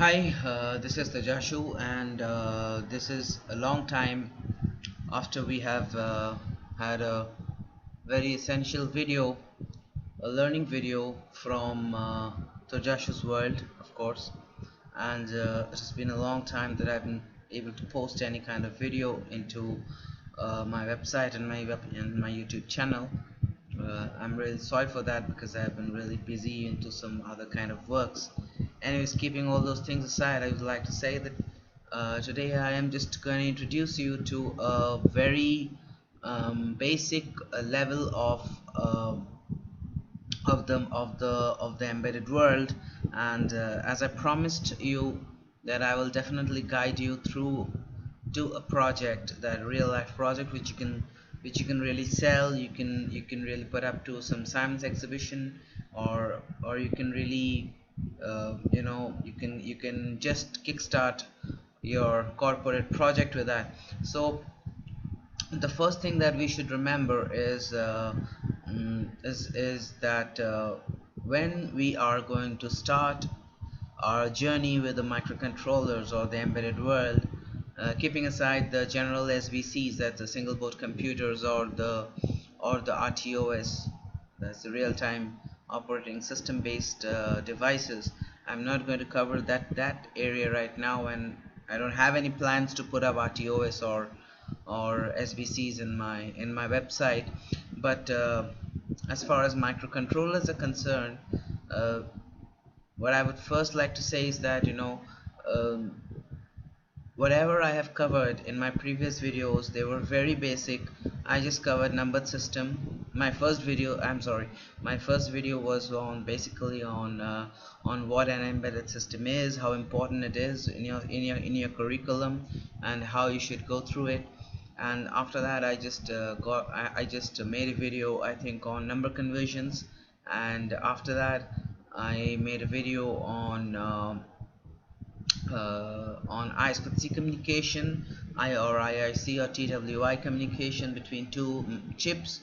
Hi, this is Tajashu, and this is a long time after we have had a very essential video, a learning video from Tajashu's world, of course. And it's been a long time that I've been able to post any kind of video into my website and my YouTube channel. I'm really sorry for that because I've been really busy into some other kind of works. Anyways, keeping all those things aside, I would like to say that today I am just going to introduce you to a very basic level of the embedded world, and as I promised you that I will definitely guide you through to a project, that real life project which you can really sell, you can really put up to some science exhibition, or you can really you can just kickstart your corporate project with that. So the first thing that we should remember is that when we are going to start our journey with the microcontrollers or the embedded world, keeping aside the general SBCs, that's the single board computers, or the RTOS, that's the real-time operating system based devices. I'm not going to cover that area right now, and I don't have any plans to put up RTOS or SBCs in my website. But as far as microcontrollers are concerned, uh, what I would first like to say is that whatever I have covered in my previous videos, they were very basic. I just covered numbered system. My first video was on basically on what an embedded system is, how important it is in your curriculum, and how you should go through it. And after that, I just made a video, I think, on number conversions, and after that I made a video on I2C communication, IIC or TWI communication between two chips,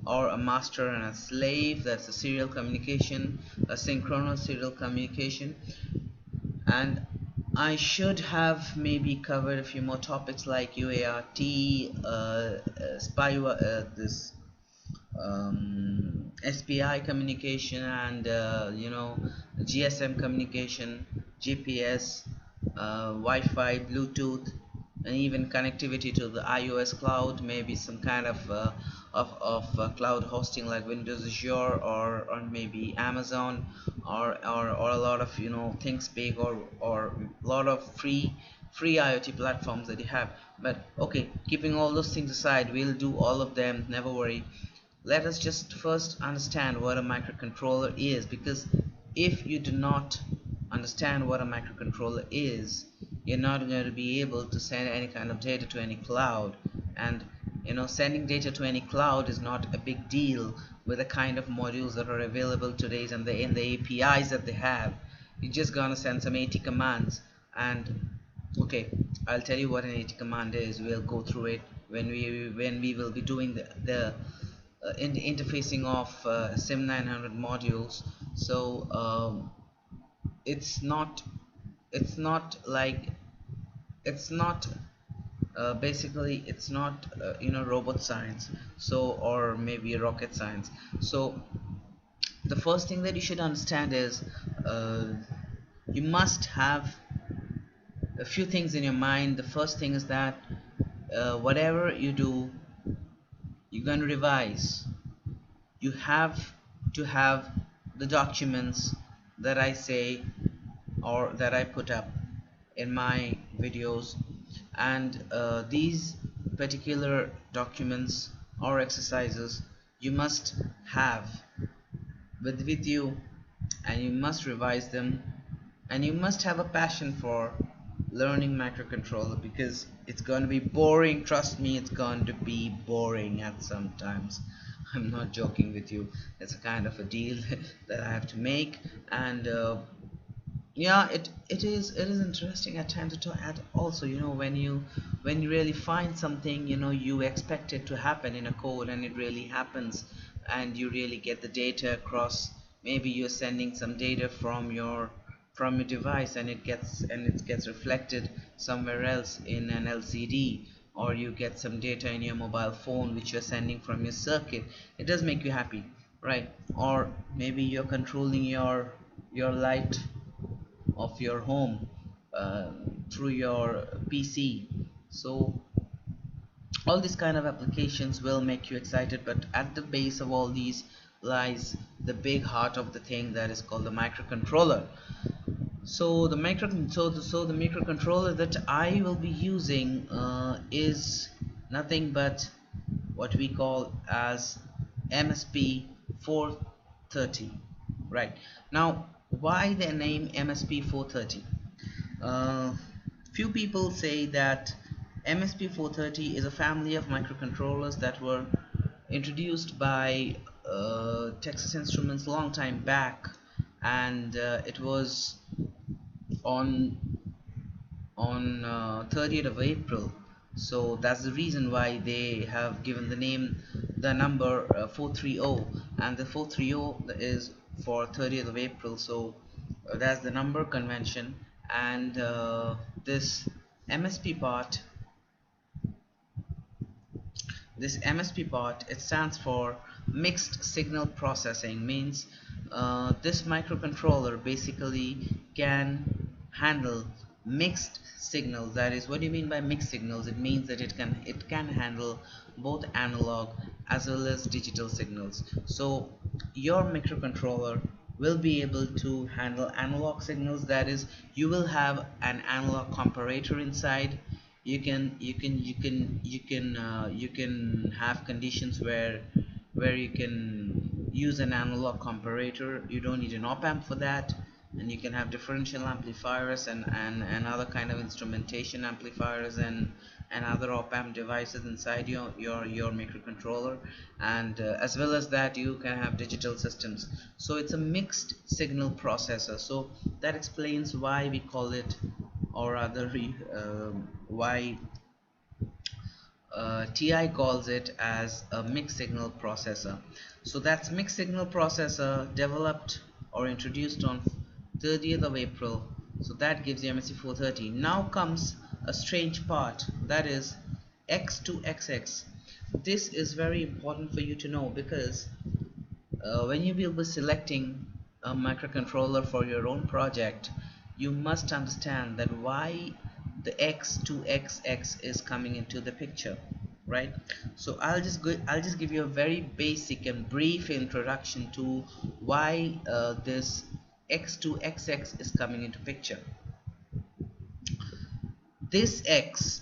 or a master and a slave, that's a serial communication, a synchronous serial communication. And I should have maybe covered a few more topics like UART, this SPI communication, and GSM communication, GPS, Wi-Fi, Bluetooth, and even connectivity to the iOS cloud, maybe some kind of cloud hosting like Windows Azure, or maybe Amazon, or a lot of ThinkSpeak, or a lot of free IoT platforms that you have. But okay, keeping all those things aside, we'll do all of them, never worry. Let us just first understand what a microcontroller is, because if you do not understand what a microcontroller is, you're not going to be able to send any kind of data to any cloud. And sending data to any cloud is not a big deal with the kind of modules that are available today and in the APIs that they have. You're just gonna send some AT commands, and okay, I'll tell you what an AT command is. We'll go through it when we will be doing the interfacing of SIM900 modules. So it's not basically it's not robot science, so, or maybe rocket science. So the first thing that you should understand is you must have a few things in your mind. The first thing is that whatever you do, you're going to revise. You have to have the documents that I say or that I put up in my videos, and these particular documents or exercises you must have with you, and you must revise them, and you must have a passion for learning microcontroller, because it's going to be boring. Trust me, it's going to be boring at some times. I'm not joking with you. It's a kind of a deal that I have to make, and yeah, it is interesting at times to add also, when you really find something, you expect it to happen in a code, and it really happens, and you really get the data across. Maybe you're sending some data from your from your device and it gets reflected somewhere else in an LCD, or you get some data in your mobile phone which you're sending from your circuit, it does make you happy, right? Or maybe you're controlling your light of your home through your PC. So all these kind of applications will make you excited, but at the base of all these lies the big heart of the thing that is called the microcontroller. So the microcontroller that I will be using is nothing but what we call as MSP430. Right now, why the name MSP430? Few people say that MSP430 is a family of microcontrollers that were introduced by Texas Instruments a long time back, and it was on 30th of April. So that's the reason why they have given the name, the number 430, and the 430 is for 30th of April. So that's the number convention, and this MSP part, it stands for mixed signal processing. Means this microcontroller basically can handle mixed signals. That is, what do you mean by mixed signals? It means that it can handle both analog as well as digital signals. So your microcontroller will be able to handle analog signals. That is, you will have an analog comparator inside. You can have conditions where you can use an analog comparator. You don't need an op-amp for that, and you can have differential amplifiers and other kind of instrumentation amplifiers and other op-amp devices inside your microcontroller, and as well as that you can have digital systems. So it's a mixed signal processor. So that explains why we call it, or rather why TI calls it as a mixed signal processor. So that's mixed signal processor developed or introduced on 30th of April. So that gives you MSP430. Now comes a strange part, that is X2XX. This is very important for you to know, because when you will be selecting a microcontroller for your own project, you must understand that why the X2XX is coming into the picture, right? So I'll just give you a very basic and brief introduction to why this X2XX is coming into picture. This X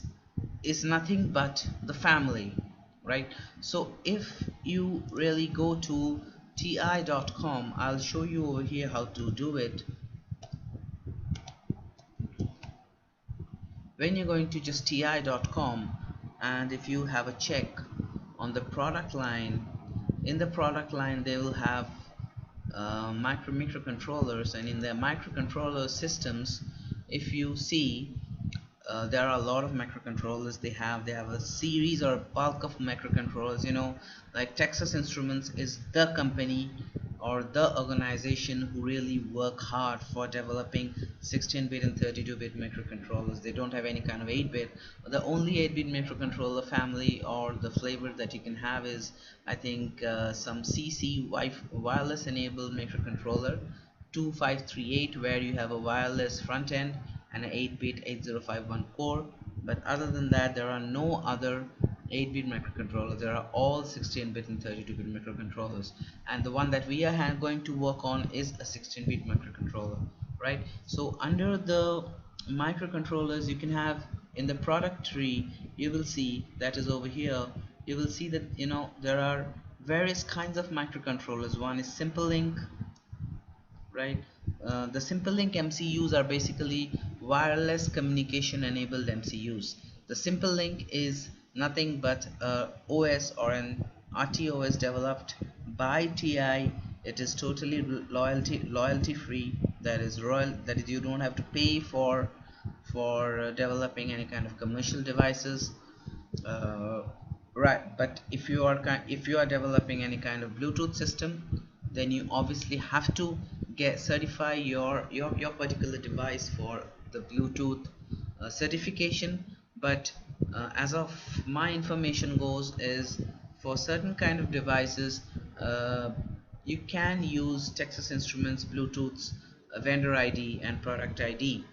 is nothing but the family, right? So if you really go to ti.com, I'll show you over here how to do it. When you're going to just ti.com, and if you have a check on the product line, in the product line they will have microcontrollers, and in their microcontroller systems, if you see, there are a lot of microcontrollers they have a series or a bulk of microcontrollers. Like Texas Instruments is the company or the organization who really work hard for developing 16-bit and 32-bit microcontrollers. They don't have any kind of 8-bit. The only 8-bit microcontroller family or the flavor that you can have is, I think, some CC wireless enabled microcontroller 2538, where you have a wireless front end and an 8-bit 8051 core. But other than that, there are no other 8-bit microcontrollers. There are all 16-bit and 32-bit microcontrollers, and the one that we are going to work on is a 16-bit microcontroller, right? So under the microcontrollers, you can have in the product tree, you will see that is over here, you will see that there are various kinds of microcontrollers. One is Simple Link, right? The Simple Link MCUs are basically wireless communication enabled MCUs. The Simple Link is nothing but a OS or an RTOS developed by TI. It is totally loyalty free. That is you don't have to pay for developing any kind of commercial devices, right? But if you are developing any kind of Bluetooth system, then you obviously have to get certify your particular device for the Bluetooth certification. But as of my information goes, is for certain kind of devices you can use Texas Instruments Bluetooth's vendor ID and product ID.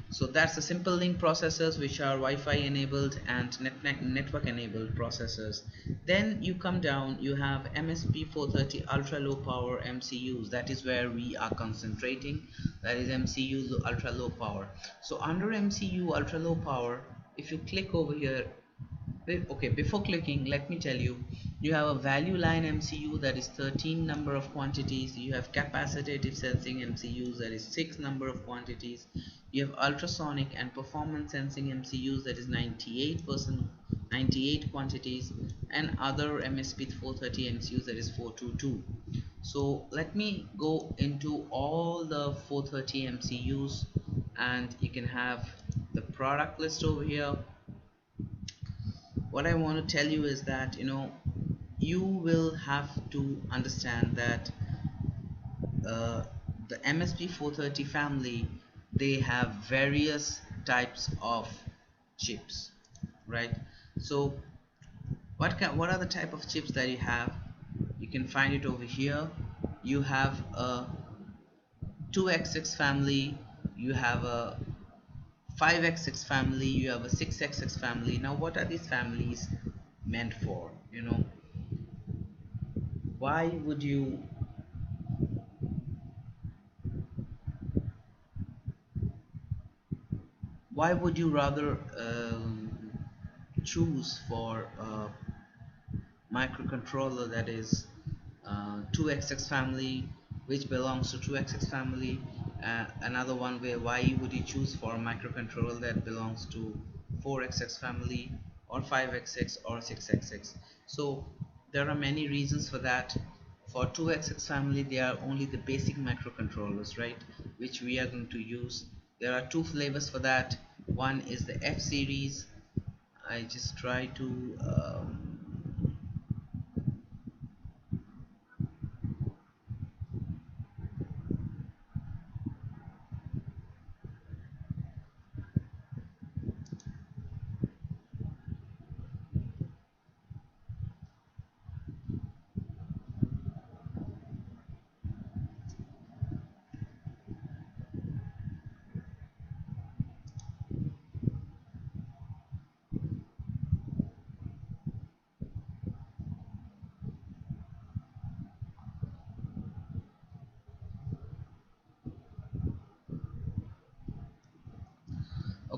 So that's the simple link processors, which are Wi-Fi enabled and network enabled processors. Then you come down, you have MSP430 ultra low power MCUs. That is where we are concentrating. That is MCUs ultra low power. So under MCU ultra low power, if you click over here, okay, before clicking, let me tell you, you have a value line MCU, that is 13 number of quantities. You have capacitive sensing MCUs, that is 6 number of quantities. You have ultrasonic and performance sensing MCUs, that is 98 quantities, and other MSP430 MCUs, that is 422. So let me go into all the 430 MCUs, and you can have the product list over here. What I want to tell you is that you will have to understand that the MSP430 family, they have various types of chips, right? So what are the type of chips that you have? You can find it over here. You have a 2XX family, you have a 5XX family, you have a 6XX family. Now what are these families meant for? Why would you rather choose for a microcontroller that is 2XX family, which belongs to 2XX family, another one where why would you choose for a microcontroller that belongs to 4XX family, or 5XX, or 6XX? So there are many reasons for that. For 2XX family, they are only the basic microcontrollers, right, which we are going to use. There are two flavors for that. One is the F series. I just try to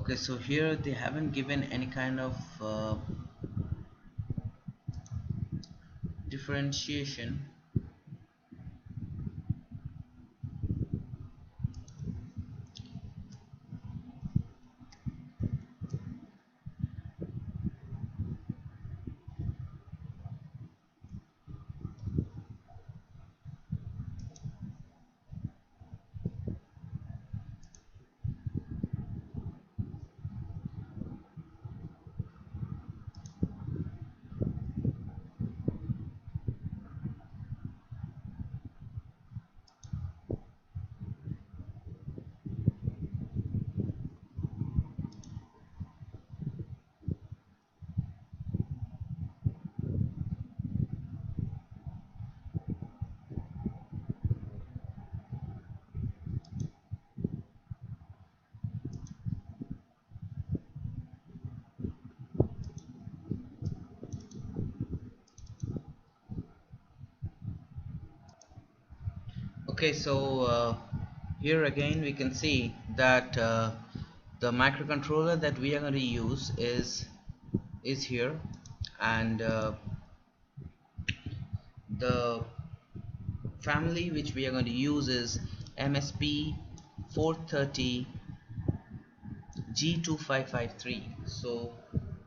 okay, so here they haven't given any kind of differentiation. Okay, so here again we can see that the microcontroller that we are going to use is here, and the family which we are going to use is MSP430 G2553. So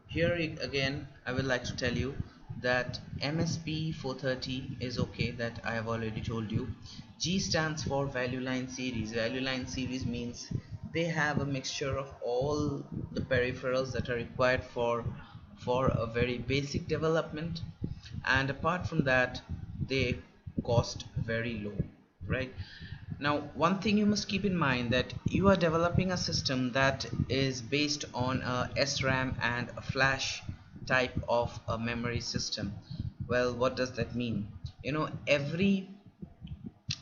here again I would like to tell you that MSP430 is okay, that I have already told you. G stands for value line series. Value line series means they have a mixture of all the peripherals that are required for a very basic development, and apart from that they cost very low, right? Now, one thing you must keep in mind that you are developing a system that is based on a SRAM and a flash type of a memory system. Well, what does that mean? Every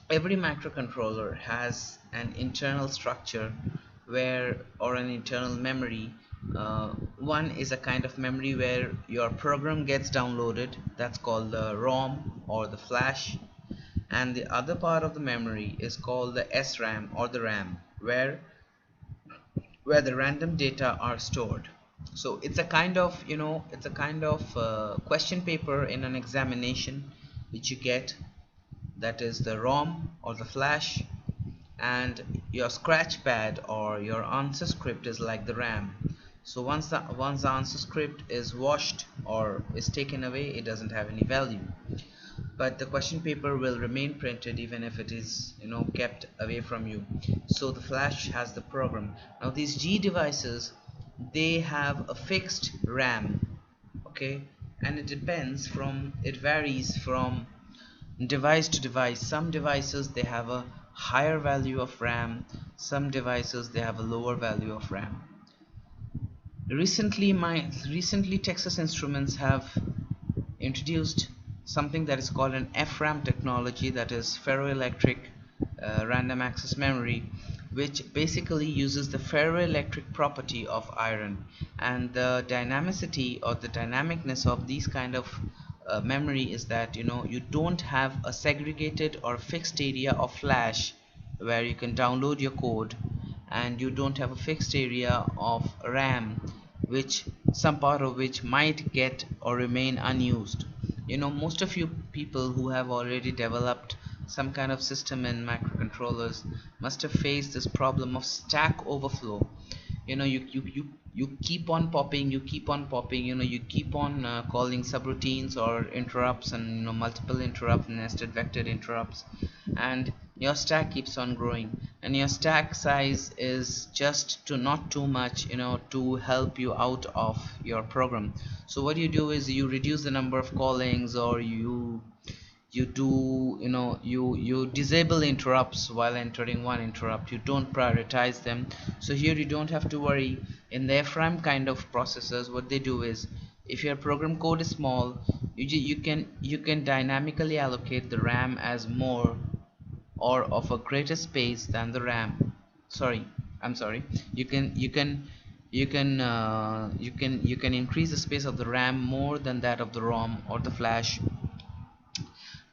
microcontroller has an internal structure where, or an internal memory. One is a kind of memory where your program gets downloaded, that's called the ROM or the flash, and the other part of the memory is called the SRAM or the RAM, where the random data are stored. So it's a kind of question paper in an examination which you get, that is the ROM or the flash, and your scratch pad or your answer script is like the RAM. So once the answer script is washed or is taken away, it doesn't have any value, but the question paper will remain printed even if it is kept away from you. So the flash has the program. Now these G devices, they have a fixed RAM, okay, and it varies from device to device. Some devices they have a higher value of RAM, some devices they have a lower value of RAM. Recently Texas Instruments have introduced something that is called an FRAM technology, that is ferroelectric random access memory, which basically uses the ferroelectric property of iron, and the dynamicity or the dynamicness of these kind of memory is that you don't have a segregated or fixed area of flash where you can download your code, and you don't have a fixed area of RAM which some part of which might get or remain unused. Most of you people who have already developed some kind of system in microcontrollers must have faced this problem of stack overflow. You keep on popping, you keep on calling subroutines or interrupts, and multiple interrupts, nested vector interrupts, and your stack keeps on growing, and your stack size is just not too much to help you out of your program. So what you do is you reduce the number of callings, or you disable interrupts while entering one interrupt. You don't prioritize them. So here you don't have to worry. In the FRAM kind of processors, what they do is, if your program code is small, you can dynamically allocate the RAM as more or of a greater space than the RAM. I'm sorry. You can increase the space of the RAM more than that of the ROM or the flash,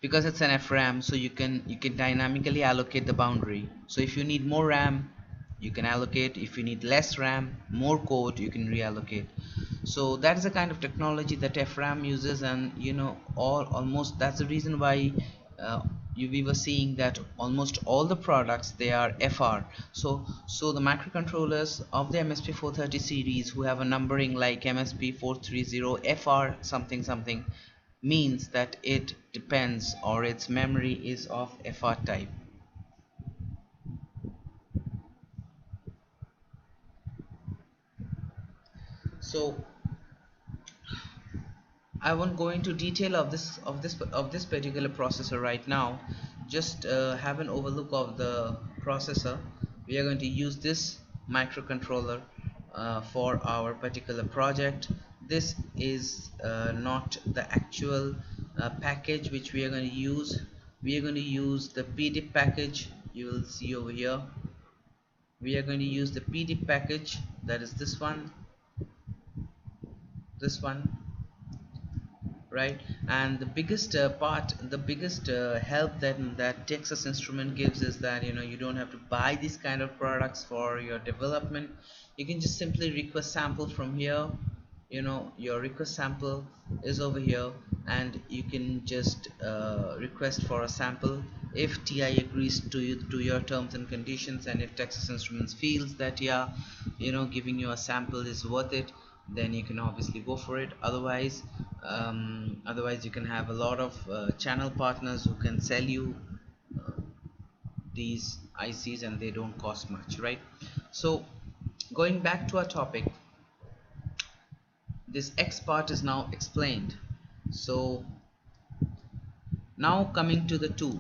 because it's an FRAM. So you can dynamically allocate the boundary. So if you need more RAM, you can allocate. If you need less RAM, more code, you can reallocate. So that is the kind of technology that FRAM uses, and almost that's the reason why we were seeing that almost all the products, they are FR. So the microcontrollers of the MSP430 series who have a numbering like MSP430 FR something something means that it depends, or its memory is of FR type. So I won't go into detail of this particular processor right now. Just have an overlook of the processor. We are going to use this microcontroller for our particular project. This is not the actual package which we are going to use. We are going to use the PDIP package. You will see over here. We are going to use the PDIP package, that is this one, right? And the biggest help that Texas Instrument gives is that you don't have to buy these kind of products for your development. You can just simply request sample from here. Your request sample is over here, and you can just request for a sample. If TI agrees to your terms and conditions, and if Texas Instruments feels that giving you a sample is worth it, then you can obviously go for it. Otherwise you can have a lot of channel partners who can sell you these ICs, and they don't cost much, right? So going back to our topic, this X part is now explained. So now coming to the 2.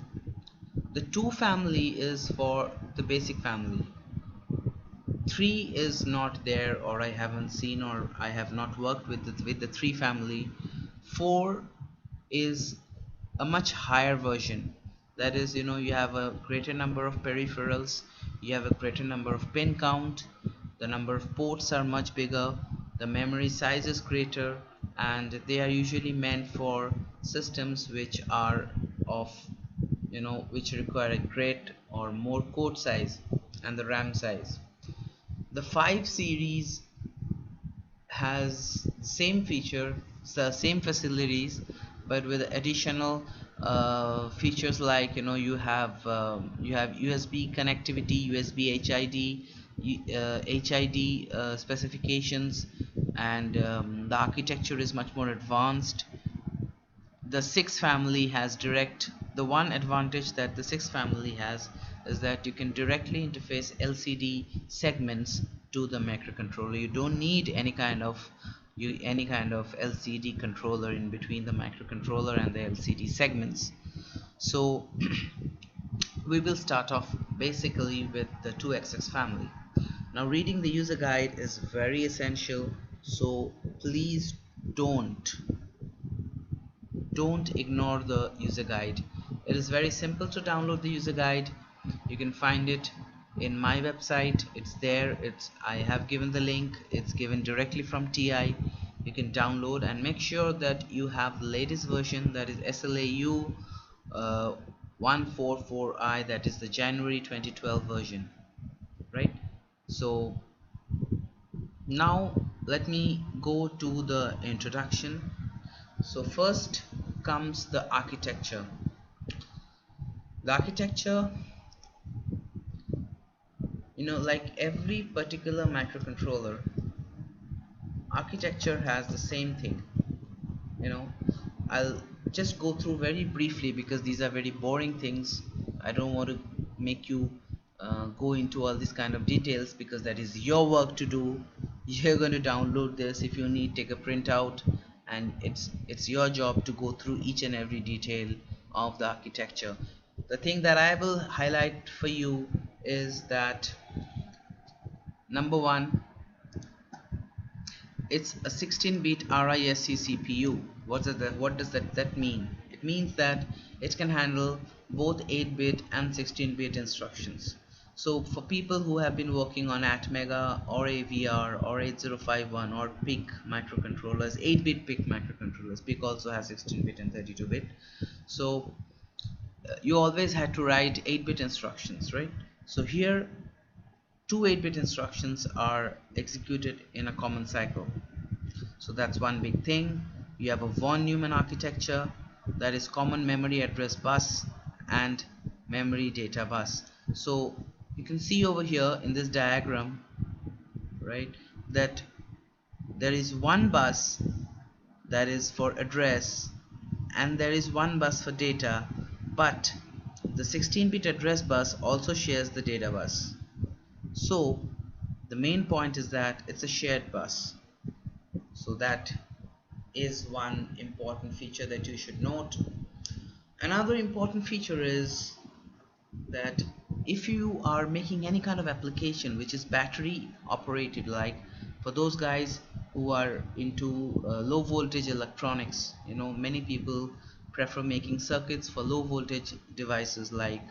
The 2 family is for the basic family. 3 is not there, or I haven't seen, or I have not worked with the 3 family. 4 is a much higher version. That is, you have a greater number of peripherals, you have a greater number of pin count, the number of ports are much bigger, the memory size is greater, and they are usually meant for systems which are of which require a great or more code size and the RAM size. The 5 series has the same feature, the same facilities, but with additional features like you have USB connectivity, USB HID specifications, and the architecture is much more advanced. The 6 family has the one advantage that the 6 family has is that you can directly interface LCD segments to the microcontroller. You don't need any kind of LCD controller in between the microcontroller and the LCD segments. So we will start off basically with the 2XX family. Now, reading the user guide is very essential, so please don't ignore the user guide. It is very simple to download the user guide. You can find it in my website. It's there. I have given the link. It's given directly from TI. You can download and make sure that you have the latest version, that is SLAU 144i, that is the January 2012 version, right? So now let me go to the introduction. So first comes the architecture. The architecture, like every particular microcontroller, architecture has the same thing. I'll just go through very briefly because these are very boring things. I don't want to make you go into all these kind of details because that is your work to do. You're going to download this. If you need, take a printout, and it's your job to go through each and every detail of the architecture. The thing that I will highlight for you is that number one, it's a 16-bit RISC CPU. What does that mean? It means that it can handle both 8-bit and 16-bit instructions. So for people who have been working on ATmega or AVR or 8051 or PIC microcontrollers, 8-bit PIC microcontrollers, PIC also has 16-bit and 32-bit. So you always had to write 8-bit instructions, right? So here 2 8-bit instructions are executed in a common cycle. So that's one big thing. You have a von Neumann architecture, that is common memory address bus and memory data bus. So you can see over here in this diagram, right, that there is one bus that is for address and there is one bus for data, but the 16-bit address bus also shares the data bus. So the main point is that it's a shared bus. So that is one important feature that you should note. Another important feature is that if you are making any kind of application which is battery operated, like for those guys who are into low voltage electronics, many people prefer making circuits for low voltage devices like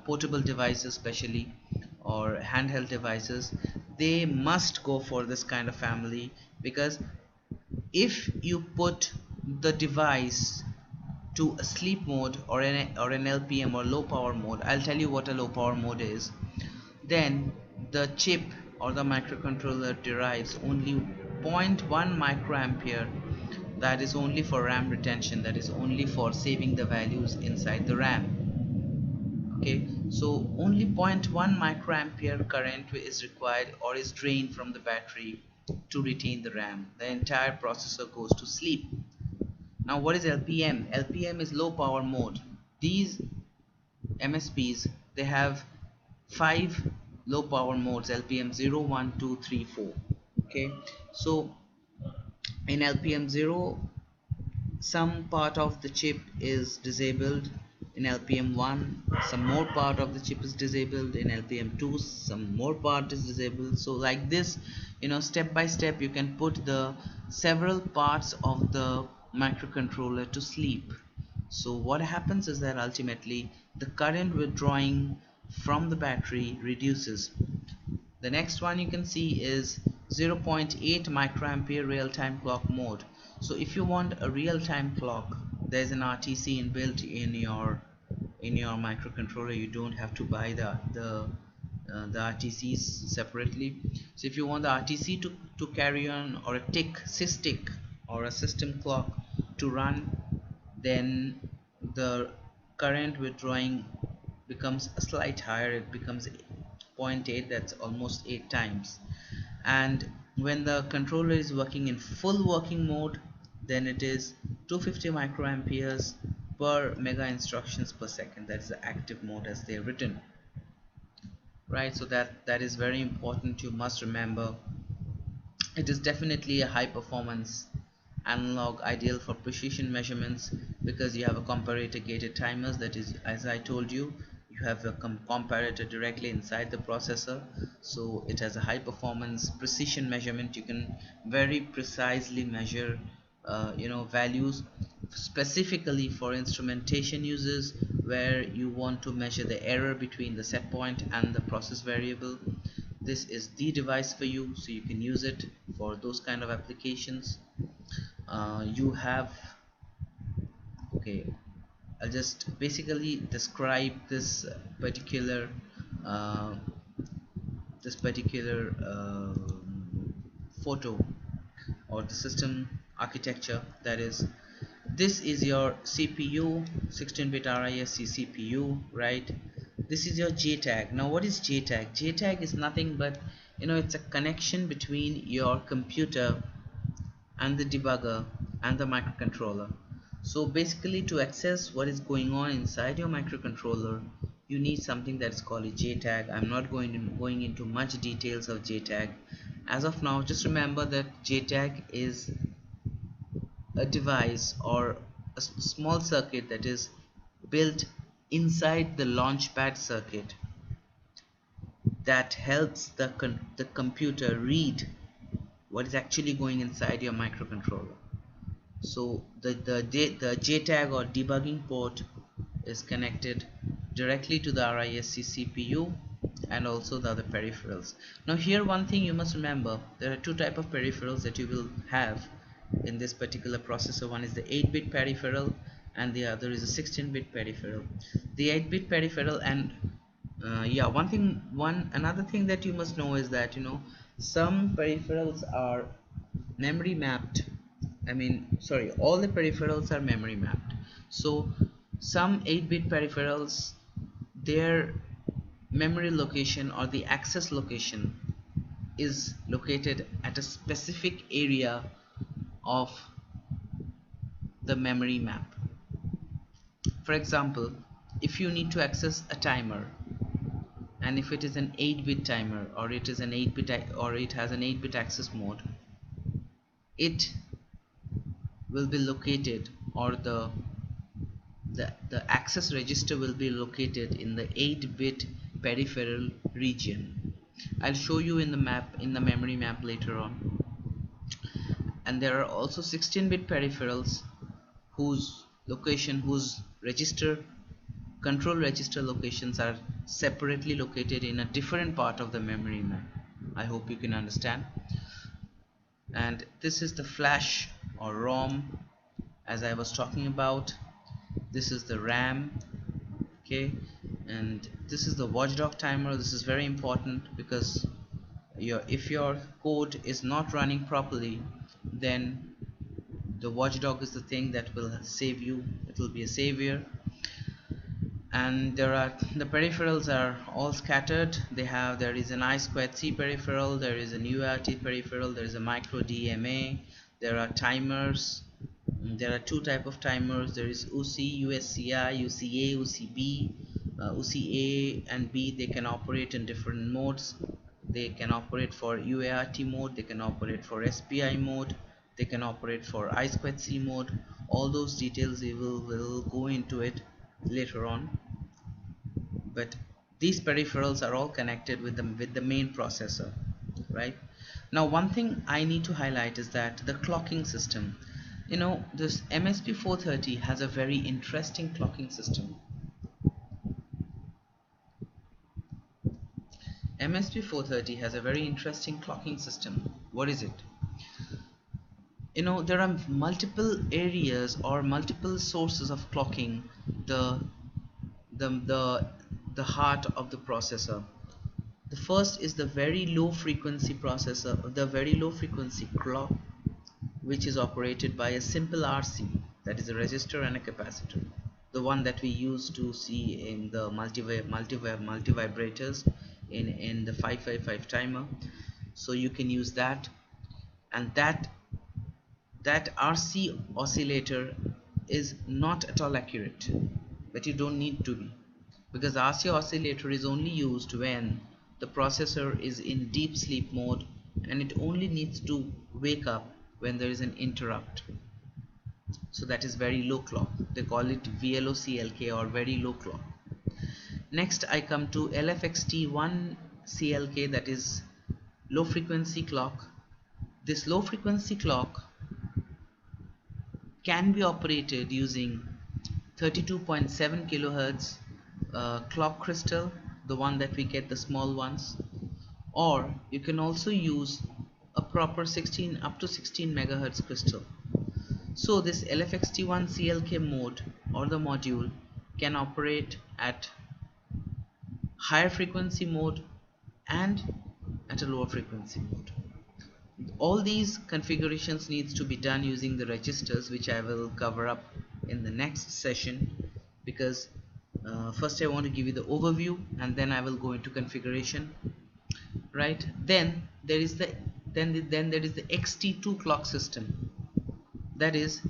portable devices especially, or handheld devices. They must go for this kind of family, because if you put the device to a sleep mode or an LPM or low power mode, I'll tell you what a low power mode is, then the chip or the microcontroller derives only 0.1 microampere. That is only for RAM retention, that is only for saving the values inside the RAM. Okay, so only 0.1 microampere current is required or is drained from the battery to retain the RAM. The entire processor goes to sleep. Now what is LPM? LPM is low power mode. These MSPs, they have 5 low power modes: LPM 0, 1, 2, 3, 4. Okay, so in LPM 0, some part of the chip is disabled, In LPM1 some more part of the chip is disabled, in LPM2 some more part is disabled. So like this, step by step you can put the several parts of the microcontroller to sleep. So what happens is that ultimately the current withdrawing from the battery reduces. The next one you can see is 0.8 microampere real-time clock mode. So if you want a real-time clock, there's an RTC inbuilt in your microcontroller. You don't have to buy the RTCs separately. So if you want the RTC to carry on, or a SysTick or a system clock to run, then the current withdrawing becomes a slight higher. It becomes 0.8, that's almost 8 times. And when the controller is working in full working mode, then it is 250 microamperes per mega instructions per second. That's the active mode as they're written, right? So that is very important. You must remember it is definitely a high performance analog, ideal for precision measurements, because you have a comparator gated timers. That is, as I told you, you have a comparator directly inside the processor, so it has a high performance precision measurement. You can very precisely measure values, specifically for instrumentation uses where you want to measure the error between the set point and the process variable. This is the device for you, so you can use it for those kind of applications. You have, okay, I'll just basically describe this particular photo or the system architecture. That is, this is your CPU, 16-bit RISC CPU, right? This is your JTAG. Now what is JTAG? JTAG is nothing but, it's a connection between your computer and the debugger and the microcontroller. So basically, to access what is going on inside your microcontroller, you need something that is called a JTAG. I'm not going into much details of JTAG as of now. Just remember that JTAG is a device or a small circuit that is built inside the launchpad circuit that helps the computer read what is actually going inside your microcontroller. So the JTAG or debugging port is connected directly to the RISC CPU and also the other peripherals. Now here, one thing you must remember, there are two types of peripherals that you will have in this particular processor. One is the 8-bit peripheral and the other is a 16-bit peripheral. The 8-bit peripheral, and another thing that you must know is that some peripherals are memory mapped. All the peripherals are memory mapped. So some 8-bit peripherals, their memory location or the access location is located at a specific area of the memory map. For example, if you need to access a timer, and if it is an 8-bit timer, or it is an 8-bit, or it has an 8-bit access mode, it will be located, or the access register will be located in the 8-bit peripheral region. I'll show you in the map, in the memory map later on. And there are also 16-bit peripherals whose control register locations are separately located in a different part of the memory map. I hope you can understand. And this is the flash or ROM, as I was talking about. This is the RAM, okay, and this is the watchdog timer. This is very important because if your code is not running properly, then the watchdog is the thing that will save you. It will be a savior. And the peripherals are all scattered. There is an I2C peripheral, there is an UART peripheral, there is a micro DMA, there are timers. There are two types of timers. There is UC, USCI, UCA, UCB. UCA and B, they can operate in different modes. They can operate for UART mode, they can operate for SPI mode, they can operate for I2C mode. All those details we will go into it later on, but these peripherals are all connected with the main processor, right? Now one thing I need to highlight is that the clocking system, this MSP430 has a very interesting clocking system. MSP430 has a very interesting clocking system. What is it? There are multiple areas or multiple sources of clocking the the heart of the processor. The first is the very low frequency processor, the very low frequency clock, which is operated by a simple RC, that is a resistor and a capacitor, the one that we used to see in the multivibrators in the 555 timer. So you can use that, and that RC oscillator is not at all accurate, but you don't need to be, because the RC oscillator is only used when the processor is in deep sleep mode, and it only needs to wake up when there is an interrupt. So that is very low clock. They call it VLO-CLK, or very low clock. Next I come to LFXT1 CLK, that is low frequency clock. This low frequency clock can be operated using 32.7 kilohertz clock crystal, the one that we get, the small ones, or you can also use a proper 16 up to 16 megahertz crystal. So this LFXT1 CLK mode, or the module, can operate at higher frequency mode and at a lower frequency mode. All these configurations needs to be done using the registers, which I will cover up in the next session, because first I want to give you the overview and then I will go into configuration, right? Then there is the XT2 clock system, that is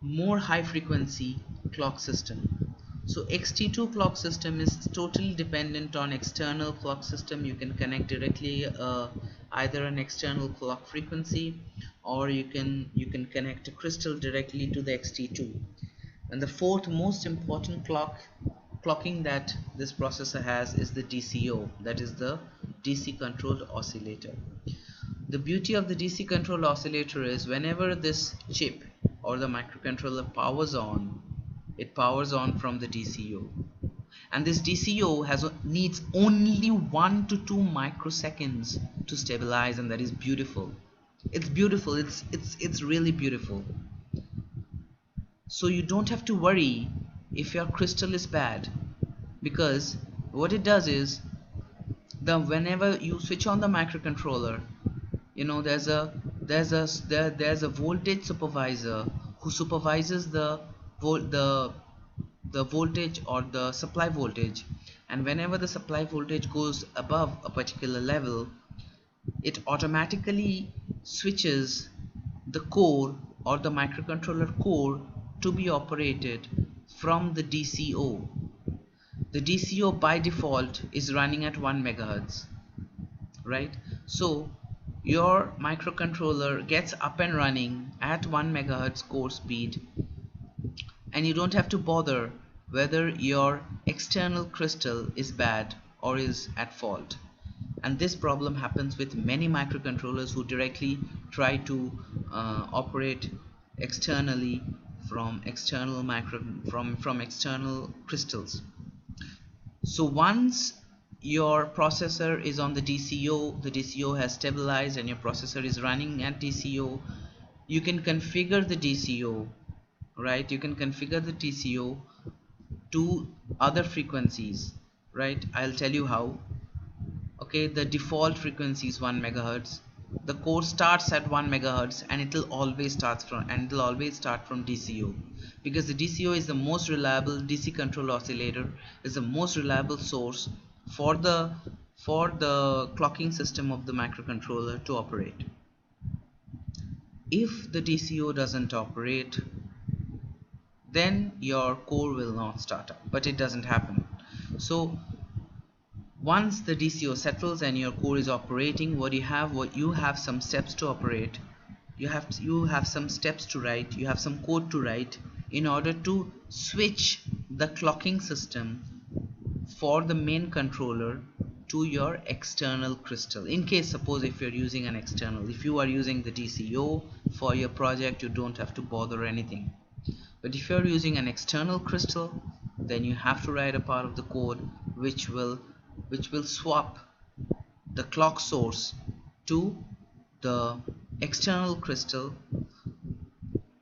more high frequency clock system. So XT2 clock system is totally dependent on external clock system. You can connect directly either an external clock frequency, or you can connect a crystal directly to the XT2. And the fourth most important clocking that this processor has is the DCO, that is the DC controlled oscillator. The beauty of the DC controlled oscillator is whenever this chip or the microcontroller powers on, it powers on from the DCO, and this DCO needs only 1 to 2 microseconds to stabilize, and that is beautiful. It's beautiful. It's really beautiful. So you don't have to worry if your crystal is bad, because what it does is, whenever you switch on the microcontroller, there's a voltage supervisor who supervises the voltage or the supply voltage, and whenever the supply voltage goes above a particular level, it automatically switches the core or the microcontroller core to be operated from the DCO. The DCO by default is running at 1 megahertz, right? So your microcontroller gets up and running at 1 megahertz core speed, and you don't have to bother whether your external crystal is bad or is at fault. And this problem happens with many microcontrollers who directly try to operate externally from external external crystals. So once your processor is on the DCO has stabilized and your processor is running at DCO, you can configure the DCO, right? You can configure the DCO to other frequencies, right? I'll tell you how. Okay, the default frequency is 1 megahertz. The core starts at 1 megahertz, and it will always start from DCO, because the DCO is the most reliable DC control oscillator, is the most reliable source for the clocking system of the microcontroller to operate. If the DCO doesn't operate, then your core will not start up, but it doesn't happen. So once the DCO settles and your core is operating, you have some steps to operate. You have some steps to write, you have some code to write in order to switch the clocking system for the main controller to your external crystal. In case, suppose if you're using an external, if you are using the DCO for your project, you don't have to bother anything. But if you're using an external crystal, then you have to write a part of the code which will swap the clock source to the external crystal,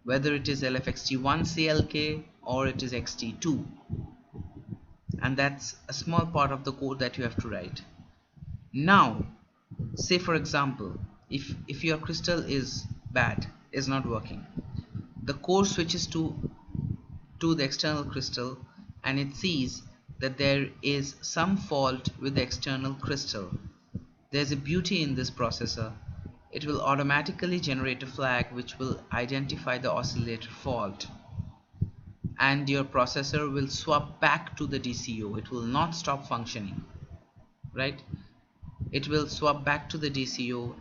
whether it is LFXT1 CLK or it is XT2. And that's a small part of the code that you have to write. Now, say for example, if your crystal is bad, is not working, the core switches to the external crystal, and it sees that there is some fault with the external crystal. There's a beauty in this processor. It will automatically generate a flag which will identify the oscillator fault, and your processor will swap back to the DCO. It will not stop functioning, right? It will swap back to the DCO.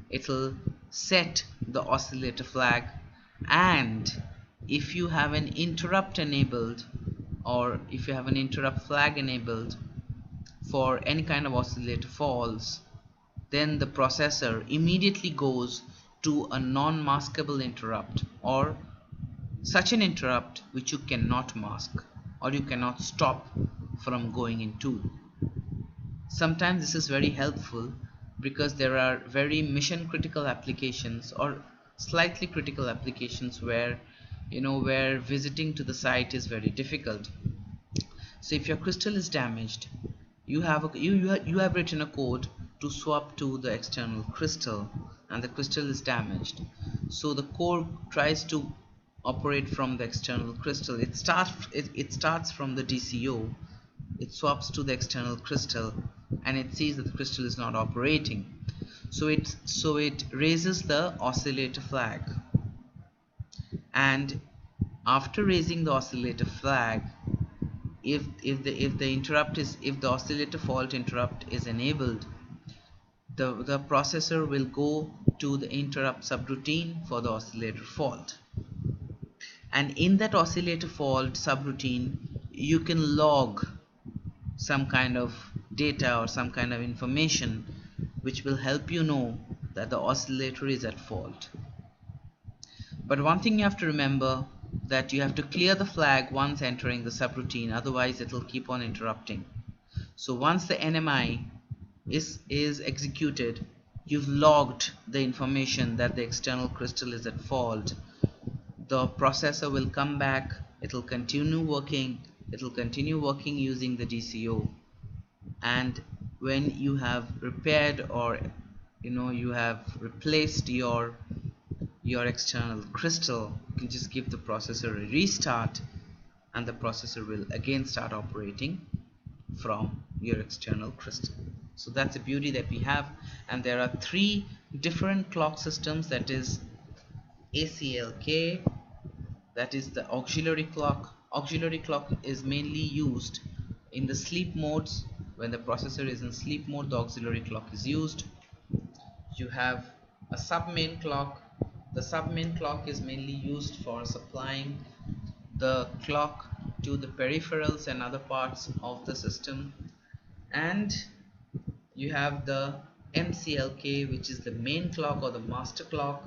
It will set the oscillator flag, and if you have an interrupt enabled, or if you have an interrupt flag enabled for any kind of oscillator faults, then the processor immediately goes to a non-maskable interrupt, or such an interrupt which you cannot mask or you cannot stop from going into. Sometimes this is very helpful because there are very mission critical applications or slightly critical applications where where visiting to the site is very difficult. So if your crystal is damaged, you have written a code to swap to the external crystal, and the crystal is damaged, so the core tries to operate from the external crystal. It starts from the DCO, it swaps to the external crystal, and it sees that the crystal is not operating, so it raises the oscillator flag. And after raising the oscillator flag, if the oscillator fault interrupt is enabled, the processor will go to the interrupt subroutine for the oscillator fault, and in that oscillator fault subroutine you can log some kind of data or some kind of information which will help you know that the oscillator is at fault. But one thing you have to remember, that you have to clear the flag once entering the subroutine, otherwise it will keep on interrupting. So once the NMI is executed, you've logged the information that the external crystal is at fault. The processor will come back, it will continue working using the DCO, and when you have repaired or you have replaced your external crystal, you can just give the processor a restart, and the processor will again start operating from your external crystal. So that's the beauty that we have. And there are three different clock systems, that is ACLK, that is the auxiliary clock. Auxiliary clock is mainly used in the sleep modes. When the processor is in sleep mode, the auxiliary clock is used. You have a sub-main clock. The sub-main clock is mainly used for supplying the clock to the peripherals and other parts of the system. And you have the MCLK, which is the main clock or the master clock,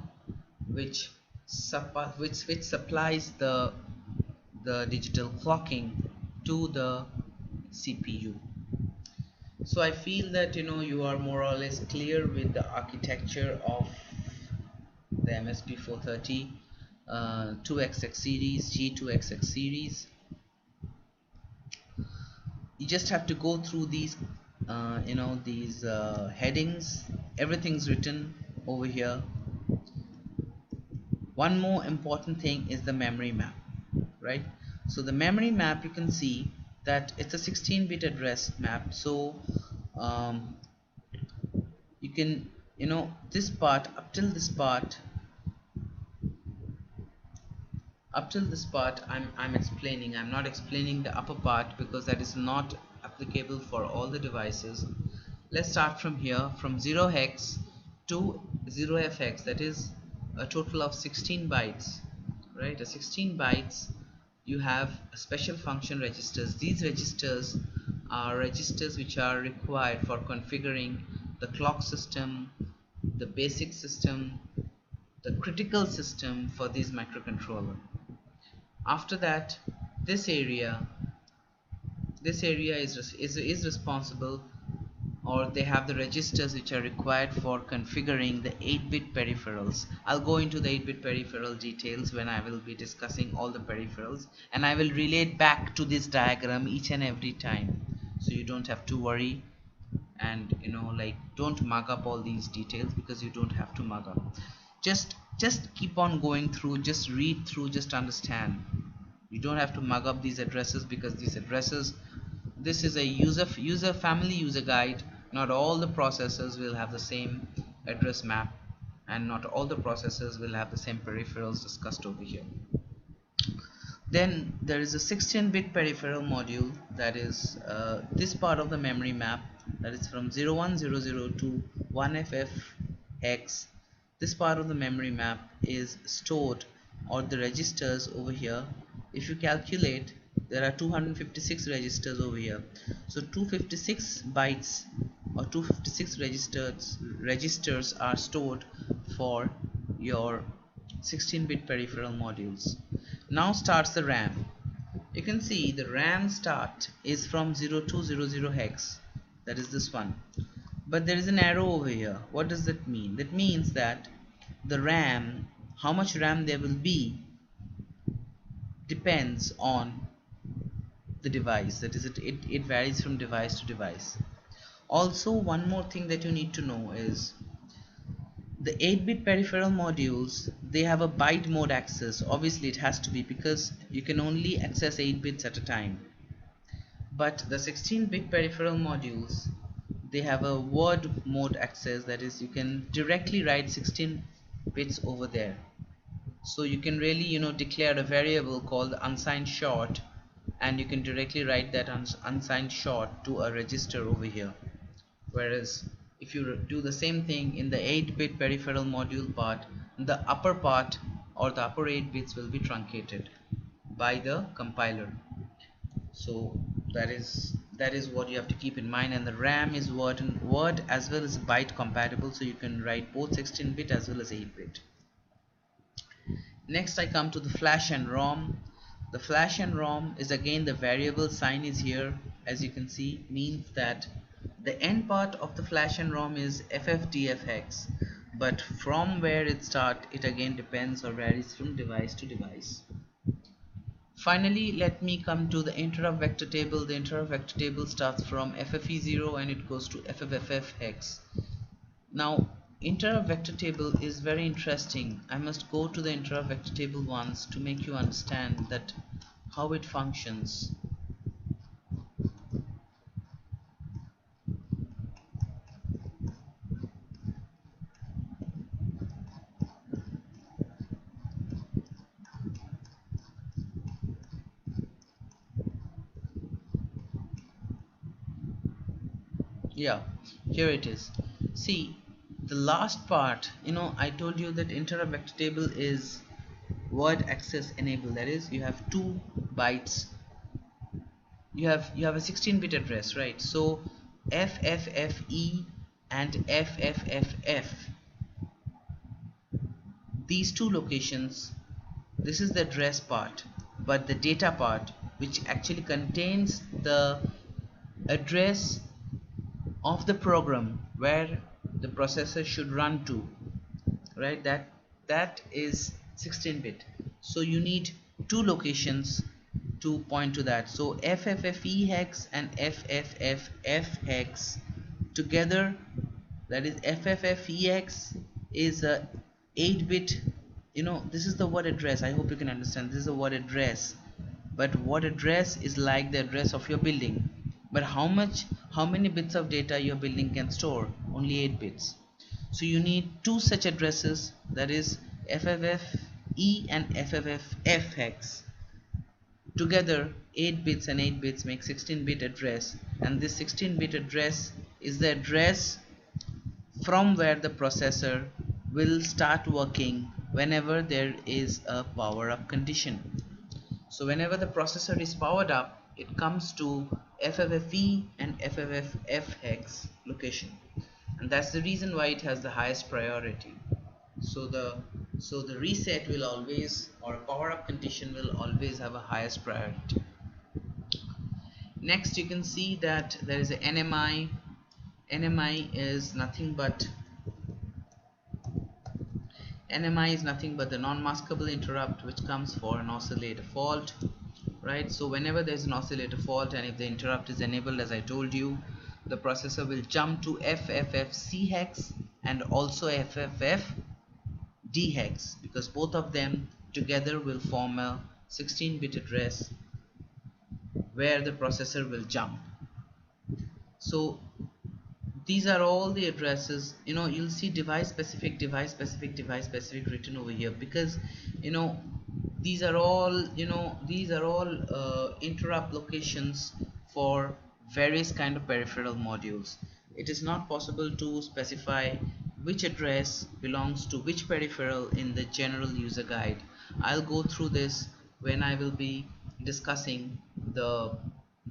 which supplies the digital clocking to the CPU. So I feel that you are more or less clear with the architecture of the MSP430 2XX series, G2XX series. You just have to go through these these headings. Everything's written over here. One more important thing is the memory map, right? So the memory map, you can see that it's a 16-bit address map. So you can this part, up till this part I'm explaining. I'm not explaining the upper part because that is not applicable for all the devices. Let's start from here, from 0hex to 0fx, that is a total of 16 bytes, right? A 16 bytes you have special function registers. These registers are registers which are required for configuring the clock system, the basic system, the critical system for this microcontroller. After that, this area is responsible, or they have the registers which are required for configuring the 8-bit peripherals. I'll go into the 8-bit peripheral details when I will be discussing all the peripherals, and I will relate back to this diagram each and every time, so you don't have to worry and like don't mug up all these details, because you don't have to mug up. Just keep on going through, just read through, just understand. You don't have to mug up these addresses, because these addresses, this is a user family user guide. Not all the processors will have the same address map, and not all the processors will have the same peripherals discussed over here. Then there is a 16-bit peripheral module, that is this part of the memory map, that is from 0100 to 1FFX. This part of the memory map is stored, or the registers over here, if you calculate, there are 256 registers over here. So 256 bytes or 256 registers are stored for your 16-bit peripheral modules. Now starts the RAM. You can see the RAM start is from 0200 hex, that is this one, but there is an arrow over here. What does that mean? That means that the RAM, how much RAM there will be, depends on the device. That is, it varies from device to device. Also, one more thing that you need to know is the 8-bit peripheral modules, they have a byte mode access. Obviously it has to be, because you can only access 8 bits at a time. But the 16-bit peripheral modules, they have a word mode access, that is, you can directly write 16 bits over there. So you can really declare a variable called unsigned short, and you can directly write that unsigned short to a register over here. Whereas if you do the same thing in the 8-bit peripheral module part, the upper part, or the upper 8 bits, will be truncated by the compiler. So that is what you have to keep in mind. And the RAM is word as well as byte compatible, so you can write both 16-bit as well as 8-bit. Next I come to the flash and ROM. The flash and ROM is again, the variable sign is here, as you can see, means that the end part of the flash and ROM is FFDFX, but from where it starts, it again depends or varies from device to device. Finally, let me come to the interrupt vector table. The interrupt vector table starts from FFE0 and it goes to FFFF Now, interrupt vector table is very interesting. I must go to the interrupt vector table once to make you understand that how it functions. Yeah, here it is. See, the last part, I told you that interrupt vector table is word access enabled. That is, you have 2 bytes. You have a 16-bit address, right? So FFFE and FFFF, these 2 locations, this is the address part, but the data part, which actually contains the address of the program where the processor should run to, right, that is 16-bit. So you need 2 locations to point to that. So FFFE hex and FFFF hex together, that is FFFE hex is a 8-bit, this is the word address. I hope you can understand, this is a word address, but word address is like the address of your building. But how many bits of data your building can store? Only 8 bits. So you need 2 such addresses, that is FFFE and FFFF hex. Together 8 bits and 8 bits make 16-bit address, and this 16-bit address is the address from where the processor will start working whenever there is a power up condition. So whenever the processor is powered up, it comes to FFFE and FFFF hex location, and that's the reason why it has the highest priority. So the reset will always, or a power up condition will always have a highest priority. Next, you can see that there is a NMI. NMI is nothing but the non-maskable interrupt which comes for an oscillator fault, right? So whenever there's an oscillator fault and if the interrupt is enabled, as I told you, the processor will jump to FFFC hex and also FFFD hex, because both of them together will form a 16-bit address where the processor will jump. So these are all the addresses. You'll see device specific written over here, because these are all interrupt locations for various kind of peripheral modules. It is not possible to specify which address belongs to which peripheral in the general user guide. I'll go through this when I will be discussing the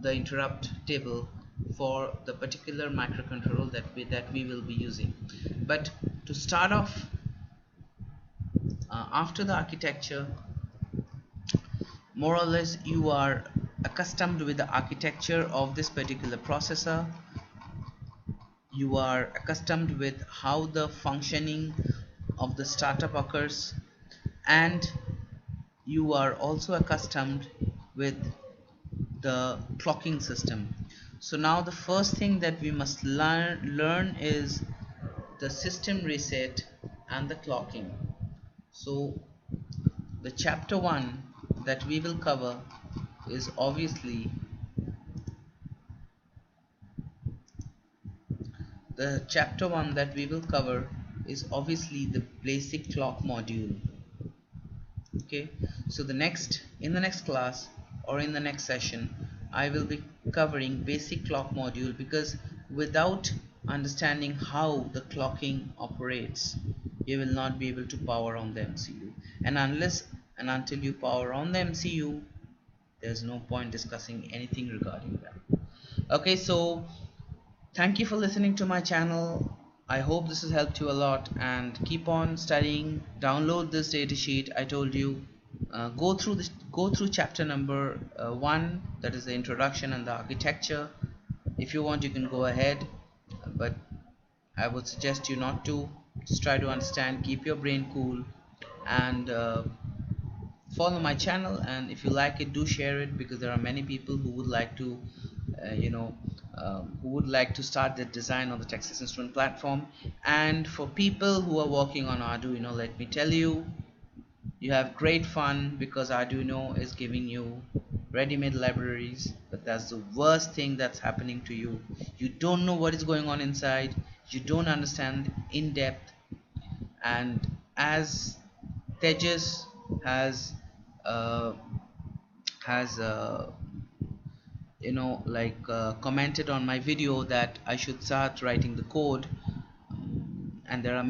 interrupt table for the particular microcontroller that we will be using. But to start off, after the architecture, more or less you are accustomed with the architecture of this particular processor. You are accustomed with how the functioning of the startup occurs, and you are also accustomed with the clocking system. So now the first thing that we must learn is the system reset and the clocking. So the chapter 1 that we will cover is obviously the basic clock module. Okay, so in the next class or in the next session, I will be covering basic clock module, because without understanding how the clocking operates, you will not be able to power on the MCU, and unless and until you power on the MCU, there's no point discussing anything regarding that. Okay, so thank you for listening to my channel. I hope this has helped you a lot, and keep on studying. Download this data sheet I told you. Go through chapter number 1, that is the introduction and the architecture. If you want, you can go ahead, but I would suggest you not to. Just try to understand, keep your brain cool, and follow my channel. And if you like it, do share it, because there are many people who would like to start their design on the Texas Instrument platform. And for people who are working on Arduino, let me tell you, you have great fun, because Arduino is giving you ready-made libraries, but that's the worst thing that's happening to you. You don't know what is going on inside, you don't understand in depth. And as Tejas has commented on my video that I should start writing the code, and there are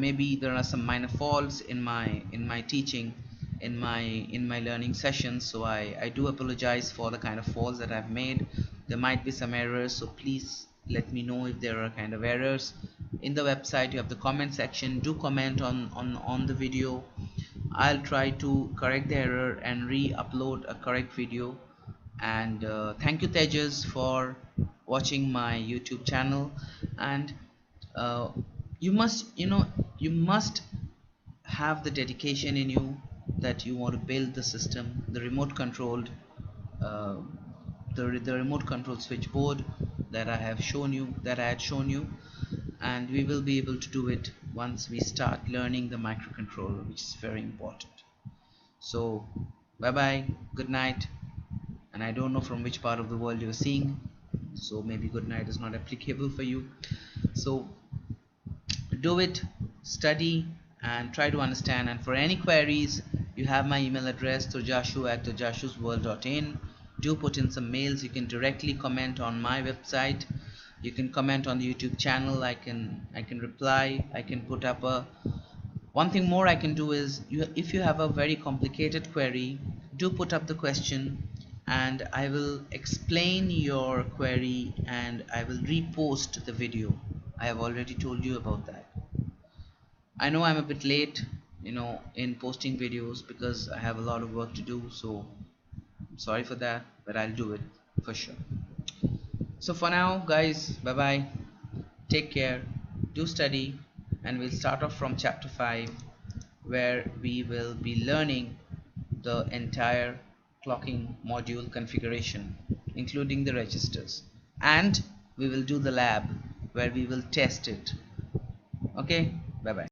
some minor faults in my teaching, in my learning sessions. So I do apologize for the kind of faults that I've made. There might be some errors, so please let me know if there are kind of errors. In the website you have the comment section. Do comment on the video. I'll try to correct the error and re-upload a correct video. And thank you, Tejas, for watching my YouTube channel. And you must have the dedication in you that you want to build the system, the remote controlled the remote control switchboard that I had shown you, and we will be able to do it once we start learning the microcontroller, which is very important. So bye bye, good night. And I don't know from which part of the world you're seeing, so maybe good night is not applicable for you. So do it, study, and try to understand. And for any queries, you have my email address, tojashu@tojashusworld.in. Do put in some mails. You can directly comment on my website. You can comment on the YouTube channel. I can reply. I can put up one thing more I can do is, if you have a very complicated query, do put up the question, and I will explain your query and I will repost the video. I have already told you about that. I know I'm a bit late, in posting videos because I have a lot of work to do, so I'm sorry for that, but I'll do it for sure. So for now, guys, bye bye, take care, do study, and we'll start off from chapter 5, where we will be learning the entire clocking module configuration, including the registers, and we will do the lab where we will test it. Okay, bye bye.